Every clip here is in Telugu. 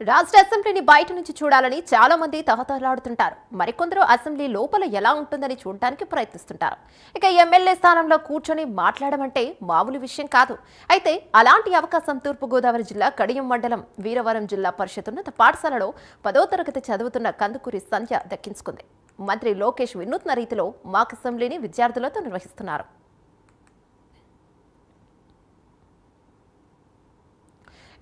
రాష్ట్ర అసెంబ్లీని బయట నుంచి చూడాలని చాలా మంది తహతహలాడుతుంటారు. మరికొందరు అసెంబ్లీ లోపల ఎలా ఉంటుందని చూడడానికి ప్రయత్నిస్తుంటారు. ఇక ఎమ్మెల్యే స్థానంలో కూర్చొని మాట్లాడమంటే మామూలు విషయం కాదు. అయితే అలాంటి అవకాశం తూర్పుగోదావరి జిల్లా కడియం మండలం వీరవరం జిల్లా పరిషత్ ఉన్నత పాఠశాలలో 10వ తరగతి చదువుతున్న కందుకూరి సంధ్య దక్కించుకుంది. మంత్రి లోకేష్ వినూత్న రీతిలో మాక్ అసెంబ్లీని విద్యార్థులతో నిర్వహిస్తున్నారు.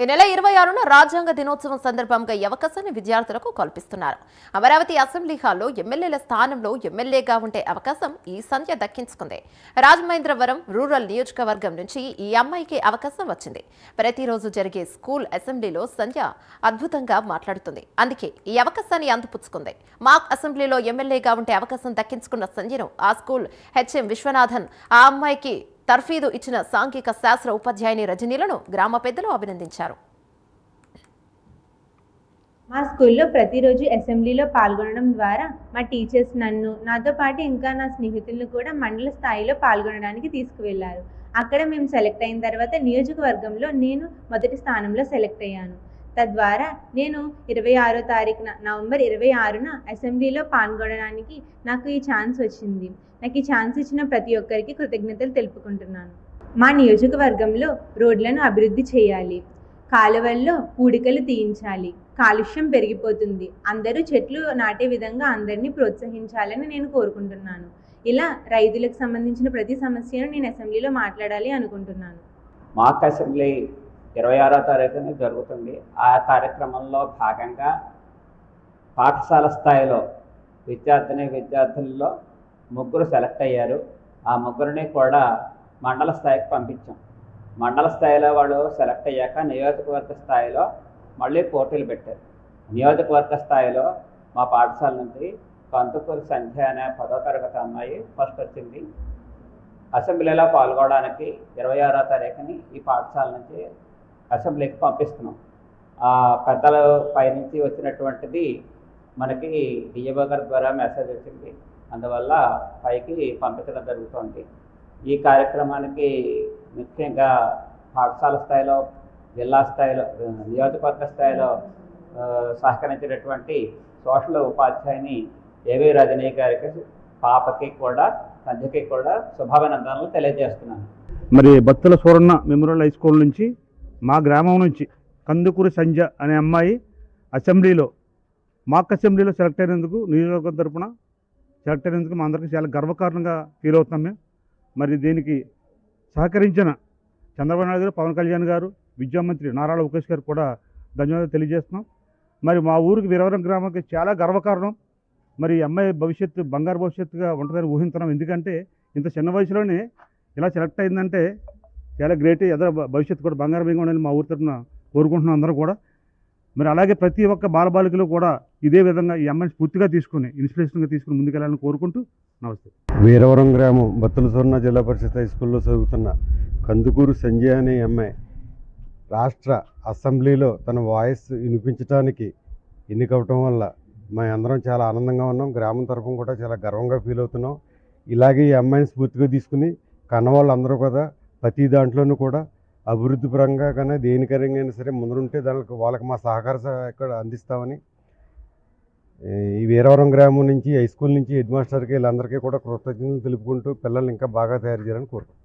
ఈ నెల 26న రాజ్యాంగ దినోత్సవం సందర్భంగా ఈ అవకాశాన్ని విద్యార్థులకు కల్పిస్తున్నారు. అమరావతి అసెంబ్లీ హాల్లో ఎమ్మెల్యేల స్థానంలో ఎమ్మెల్యేగా ఉండే అవకాశం ఈ సంధ్య దక్కించుకుంది. రాజమహేంద్రవరం రూరల్ నియోజకవర్గం నుంచి ఈ అమ్మాయికి అవకాశం వచ్చింది. ప్రతిరోజు జరిగే స్కూల్ అసెంబ్లీలో సంధ్య అద్భుతంగా మాట్లాడుతుంది. అందుకే ఈ అవకాశాన్ని అందిపుచ్చుకుంది. మాక్ అసెంబ్లీలో ఎమ్మెల్యేగా ఉండే అవకాశం దక్కించుకున్న సంధ్యను ఆ స్కూల్ హెచ్ఎం విశ్వనాథన్ ఆ అమ్మాయికి తర్ఫీదు ఇచ్చిన సాంఘిక శాస్త్ర ఉపాధ్యాయుని రజనీలను గ్రామ పెద్దలు అభినందించారు. మా స్కూల్లో ప్రతిరోజు అసెంబ్లీలో పాల్గొనడం ద్వారా మా టీచర్స్ నన్ను, నాతో పాటు ఇంకా నా స్నేహితులను కూడా మండల స్థాయిలో పాల్గొనడానికి తీసుకువెళ్లారు. అక్కడ మేము సెలెక్ట్ అయిన తర్వాత నియోజకవర్గంలో నేను మొదటి స్థానంలో సెలెక్ట్ అయ్యాను. తద్వారా నేను 26వ తారీఖున నవంబర్ 26న అసెంబ్లీలో పాల్గొనడానికి నాకు ఈ ఛాన్స్ వచ్చింది. నాకు ఈ ఛాన్స్ ఇచ్చిన ప్రతి ఒక్కరికి కృతజ్ఞతలు తెలుపుకుంటున్నాను. మా నియోజకవర్గంలో రోడ్లను అభివృద్ధి చేయాలి, కాలువల్లో పూడికలు తీయించాలి, కాలుష్యం పెరిగిపోతుంది, అందరూ చెట్లు నాటే విధంగా అందరినీ ప్రోత్సహించాలని నేను కోరుకుంటున్నాను. ఇలా రైతులకు సంబంధించిన ప్రతి సమస్యను నేను అసెంబ్లీలో మాట్లాడాలి అనుకుంటున్నాను. మాక్ అసెంబ్లీ 26వ తారీఖున జరుగుతుంది. ఆ కార్యక్రమంలో భాగంగా పాఠశాల స్థాయిలో విద్యార్థుల్లో ముగ్గురు సెలెక్ట్ అయ్యారు. ఆ ముగ్గురిని కూడా మండల స్థాయికి పంపించాం. మండల స్థాయిలో వాళ్ళు సెలెక్ట్ అయ్యాక నియోజకవర్గ స్థాయిలో మళ్ళీ పోటీలు పెట్టారు. నియోజకవర్గ స్థాయిలో మా పాఠశాల నుంచి కందుకూరి సంధ్య అనే 10వ తరగతి అమ్మాయి ఫస్ట్ వచ్చింది. అసెంబ్లీలో పాల్గొనడానికి 26వ తారీఖుని ఈ పాఠశాల నుంచి అసెంబ్లీకి పంపిస్తున్నాం. పెద్దల పైనుంచి వచ్చినటువంటిది మనకి డిఏఓ గారి ద్వారా మెసేజ్ వచ్చింది. అందువల్ల పైకి పంపించడం జరుగుతుంది. ఈ కార్యక్రమానికి ముఖ్యంగా పాఠశాల స్థాయిలో, జిల్లా స్థాయిలో, నియోజకవర్గ స్థాయిలో సహకరించినటువంటి సోషల్ ఉపాధ్యాయుని ఏవి రజనీ గారికి, పాపకి కూడా, సంధ్యకి కూడా శుభాభినందనలు తెలియజేస్తున్నాను. మరి Battula Suranna memorial high school నుంచి మా గ్రామం నుంచి కందుకూరి సంధ్య అనే అమ్మాయి అసెంబ్లీలో, మాక్ అసెంబ్లీలో సెలెక్ట్ అయినందుకు, నియోజకవర్గం తరఫున సెలెక్ట్ అయినందుకు మా అందరికీ చాలా గర్వకారణంగా ఫీల్ అవుతున్నాం మేము. మరి దీనికి సహకరించిన చంద్రబాబు నాయుడు గారు, పవన్ కళ్యాణ్ గారు, విద్యామంత్రి నారా లోకేష్ గారు కూడా ధన్యవాదాలు తెలియజేస్తున్నాం. మరి మా ఊరికి వీరవరం గ్రామానికి చాలా గర్వకారణం. మరి అమ్మాయి భవిష్యత్తు బంగారు భవిష్యత్తుగా ఉంటుందని ఊహిస్తున్నాం. ఎందుకంటే ఇంత చిన్న వయసులోనే ఇలా సెలెక్ట్ అయిందంటే చాలా గ్రేట్. ఎదురు భవిష్యత్తు కూడా బంగారం ఉండాలని మా ఊరి తరఫున కోరుకుంటున్నాం అందరూ కూడా. మరి అలాగే ప్రతి ఒక్క బాలబాలికలు కూడా ఇదే విధంగా ఈ అమ్మాయిని స్ఫూర్తిగా తీసుకుని, ఇన్స్పిరేషన్గా తీసుకుని ముందుకెళ్ళాలని కోరుకుంటూ నమస్తే. వీరవరం గ్రామం బత్తుల సూరన్న జిల్లా పరిషత్ హై స్కూల్లో చదువుతున్న కందుకూరు సంజయ్ అనే అమ్మాయి రాష్ట్ర అసెంబ్లీలో తన వాయిస్ వినిపించడానికి ఎన్నికవటం వల్ల మేము అందరం చాలా ఆనందంగా ఉన్నాం. గ్రామం తరఫున కూడా చాలా గర్వంగా ఫీల్ అవుతున్నాం. ఇలాగే ఈ అమ్మాయిని స్ఫూర్తిగా తీసుకుని కన్నవాళ్ళందరూ కూడా ప్రతి దాంట్లోనూ కూడా అభివృద్ధి పరంగా కానీ దేనికరంగా సరే ముందుంటే దానికి వాళ్ళకి మా సహకార ఇక్కడ అందిస్తామని ఈ వీరవరం గ్రామం నుంచి, హై స్కూల్ నుంచి హెడ్ మాస్టర్కి వీళ్ళందరికీ కూడా కృతజ్ఞతలు తెలుపుకుంటూ పిల్లల్ని ఇంకా బాగా తయారు చేయాలని కోరుకుంటున్నాం.